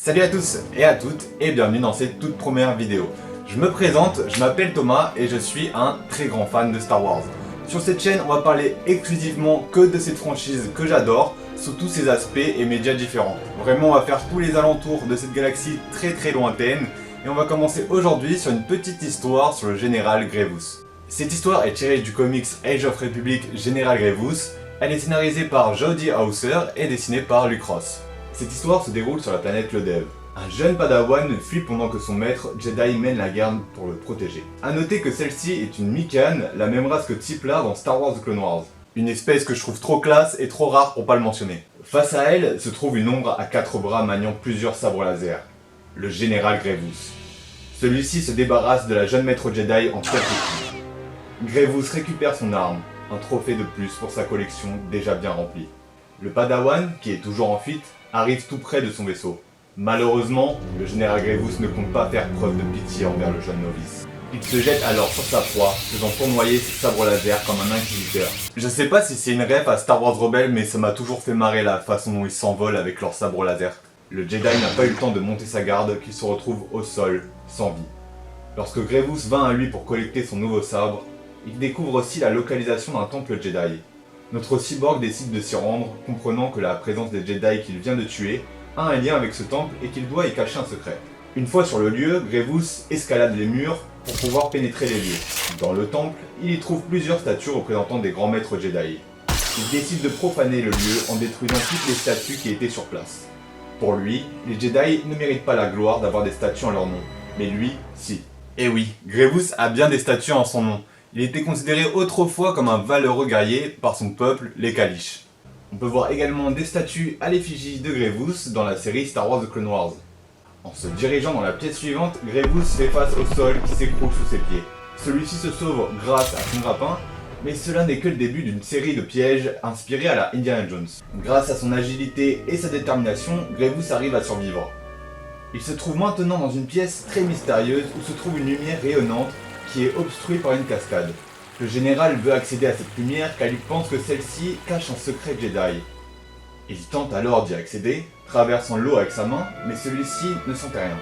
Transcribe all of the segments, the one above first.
Salut à tous et à toutes et bienvenue dans cette toute première vidéo. Je me présente, je m'appelle Thomas et je suis un très grand fan de Star Wars. Sur cette chaîne, on va parler exclusivement que de cette franchise que j'adore, sous tous ses aspects et médias différents. Vraiment, on va faire tous les alentours de cette galaxie très lointaine et on va commencer aujourd'hui sur une petite histoire sur le général Grievous. Cette histoire est tirée du comics Age of Republic Général Grievous. Elle est scénarisée par Jody Houser et dessinée par Luke Ross. Cette histoire se déroule sur la planète Lodev. Un jeune padawan fuit pendant que son maître Jedi mène la guerre pour le protéger. A noter que celle-ci est une Mikan, la même race que Tiplar dans Star Wars The Clone Wars. Une espèce que je trouve trop classe et trop rare pour pas le mentionner. Face à elle se trouve une ombre à 4 bras maniant plusieurs sabres laser. Le général Grievous. Celui-ci se débarrasse de la jeune maître Jedi en quelques coups. Grievous récupère son arme, un trophée de plus pour sa collection déjà bien remplie. Le padawan, qui est toujours en fuite, arrive tout près de son vaisseau. Malheureusement, le général Grievous ne compte pas faire preuve de pitié envers le jeune novice. Il se jette alors sur sa proie, faisant tournoyer ses sabres laser comme un inquisiteur. Je sais pas si c'est une ref à Star Wars Rebels, mais ça m'a toujours fait marrer la façon dont ils s'envolent avec leurs sabres laser. Le Jedi n'a pas eu le temps de monter sa garde qu'il se retrouve au sol, sans vie. Lorsque Grievous vint à lui pour collecter son nouveau sabre, il découvre aussi la localisation d'un temple Jedi. Notre cyborg décide de s'y rendre, comprenant que la présence des Jedi qu'il vient de tuer a un lien avec ce temple et qu'il doit y cacher un secret. Une fois sur le lieu, Grievous escalade les murs pour pouvoir pénétrer les lieux. Dans le temple, il y trouve plusieurs statues représentant des grands maîtres Jedi. Il décide de profaner le lieu en détruisant toutes les statues qui étaient sur place. Pour lui, les Jedi ne méritent pas la gloire d'avoir des statues en leur nom, mais lui, si. Et oui, Grievous a bien des statues en son nom. Il était considéré autrefois comme un valeureux guerrier par son peuple, les Kalish. On peut voir également des statues à l'effigie de Grievous dans la série Star Wars The Clone Wars. En se dirigeant dans la pièce suivante, Grievous fait face au sol qui s'écroule sous ses pieds. Celui-ci se sauve grâce à son grappin, mais cela n'est que le début d'une série de pièges inspirés à la Indiana Jones. Grâce à son agilité et sa détermination, Grievous arrive à survivre. Il se trouve maintenant dans une pièce très mystérieuse où se trouve une lumière rayonnante qui est obstruée par une cascade. Le général veut accéder à cette lumière car il pense que celle-ci cache un secret Jedi. Il tente alors d'y accéder, traversant l'eau avec sa main, mais celui-ci ne sentait rien.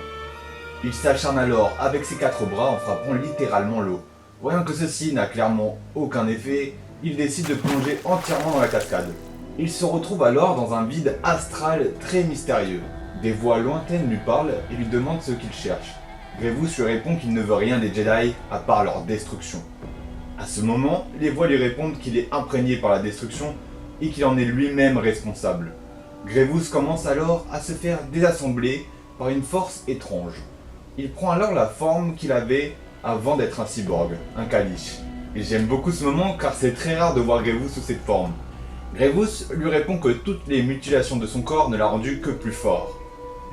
Il s'acharne alors avec ses 4 bras en frappant littéralement l'eau. Voyant que ceci n'a clairement aucun effet, il décide de plonger entièrement dans la cascade. Il se retrouve alors dans un vide astral très mystérieux. Des voix lointaines lui parlent et lui demandent ce qu'il cherche. Grievous lui répond qu'il ne veut rien des Jedi à part leur destruction. À ce moment, les voix lui répondent qu'il est imprégné par la destruction et qu'il en est lui-même responsable. Grievous commence alors à se faire désassembler par une force étrange. Il prend alors la forme qu'il avait avant d'être un cyborg, un Kalish. Et j'aime beaucoup ce moment car c'est très rare de voir Grievous sous cette forme. Grievous lui répond que toutes les mutilations de son corps ne l'ont rendu que plus fort.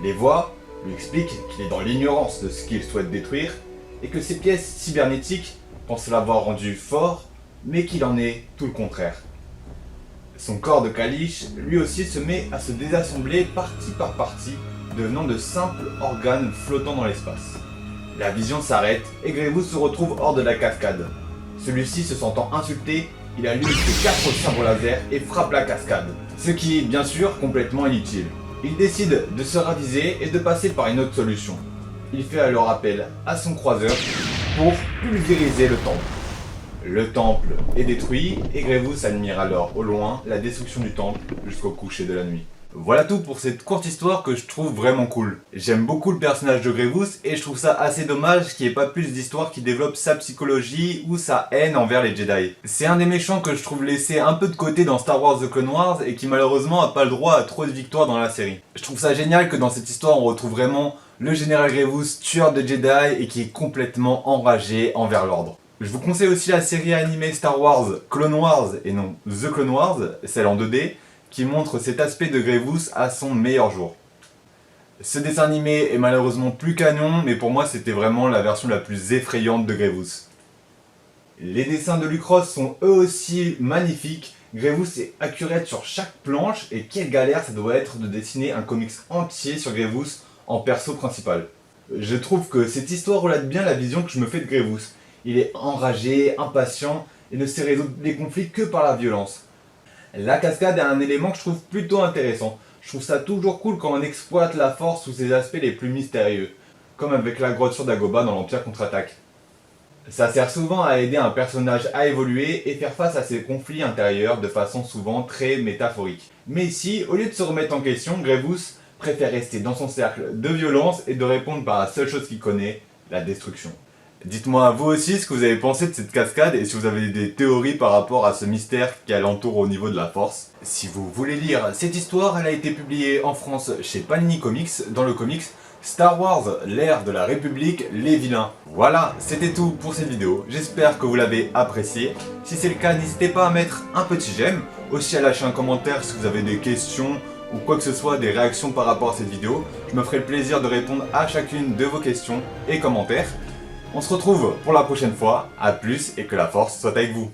Les voix lui expliquent qu'il est dans l'ignorance de ce qu'il souhaite détruire et que ses pièces cybernétiques pensent l'avoir rendu fort, mais qu'il en est tout le contraire. Son corps de Kalish, lui aussi, se met à se désassembler partie par partie, devenant de simples organes flottant dans l'espace. La vision s'arrête et Grievous se retrouve hors de la cascade. Celui-ci, se sentant insulté, il allume ses 4 sabres laser et frappe la cascade, ce qui est bien sûr complètement inutile. Il décide de se raviser et de passer par une autre solution. Il fait alors appel à son croiseur pour pulvériser le temple. Le temple est détruit et Grievous admire alors au loin la destruction du temple jusqu'au coucher de la nuit. Voilà tout pour cette courte histoire que je trouve vraiment cool. J'aime beaucoup le personnage de Grievous et je trouve ça assez dommage qu'il n'y ait pas plus d'histoire qui développe sa psychologie ou sa haine envers les Jedi. C'est un des méchants que je trouve laissé un peu de côté dans Star Wars The Clone Wars et qui malheureusement n'a pas le droit à trop de victoires dans la série. Je trouve ça génial que dans cette histoire on retrouve vraiment le général Grievous, tueur de Jedi et qui est complètement enragé envers l'ordre. Je vous conseille aussi la série animée Star Wars Clone Wars et non The Clone Wars, celle en 2D, qui montre cet aspect de Grievous à son meilleur jour. Ce dessin animé est malheureusement plus canon, mais pour moi c'était vraiment la version la plus effrayante de Grievous. Les dessins de Luke Ross sont eux aussi magnifiques. Grievous est accurate sur chaque planche et quelle galère ça doit être de dessiner un comics entier sur Grievous en perso principal. Je trouve que cette histoire relate bien la vision que je me fais de Grievous. Il est enragé, impatient et ne sait résoudre les conflits que par la violence. La cascade est un élément que je trouve plutôt intéressant. Je trouve ça toujours cool quand on exploite la force sous ses aspects les plus mystérieux, comme avec la grotte sur Dagobah dans l'Empire contre-attaque. Ça sert souvent à aider un personnage à évoluer et faire face à ses conflits intérieurs de façon souvent très métaphorique. Mais ici, au lieu de se remettre en question, Grevous préfère rester dans son cercle de violence et de répondre par la seule chose qu'il connaît, la destruction. Dites-moi vous aussi ce que vous avez pensé de cette cascade et si vous avez des théories par rapport à ce mystère qui l'entoure au niveau de la force. Si vous voulez lire cette histoire, elle a été publiée en France chez Panini Comics dans le comics Star Wars, l'ère de la République, les vilains. Voilà, c'était tout pour cette vidéo, j'espère que vous l'avez appréciée. Si c'est le cas, n'hésitez pas à mettre un petit j'aime, aussi à lâcher un commentaire si vous avez des questions ou quoi que ce soit, des réactions par rapport à cette vidéo. Je me ferai le plaisir de répondre à chacune de vos questions et commentaires. On se retrouve pour la prochaine fois, à plus et que la force soit avec vous.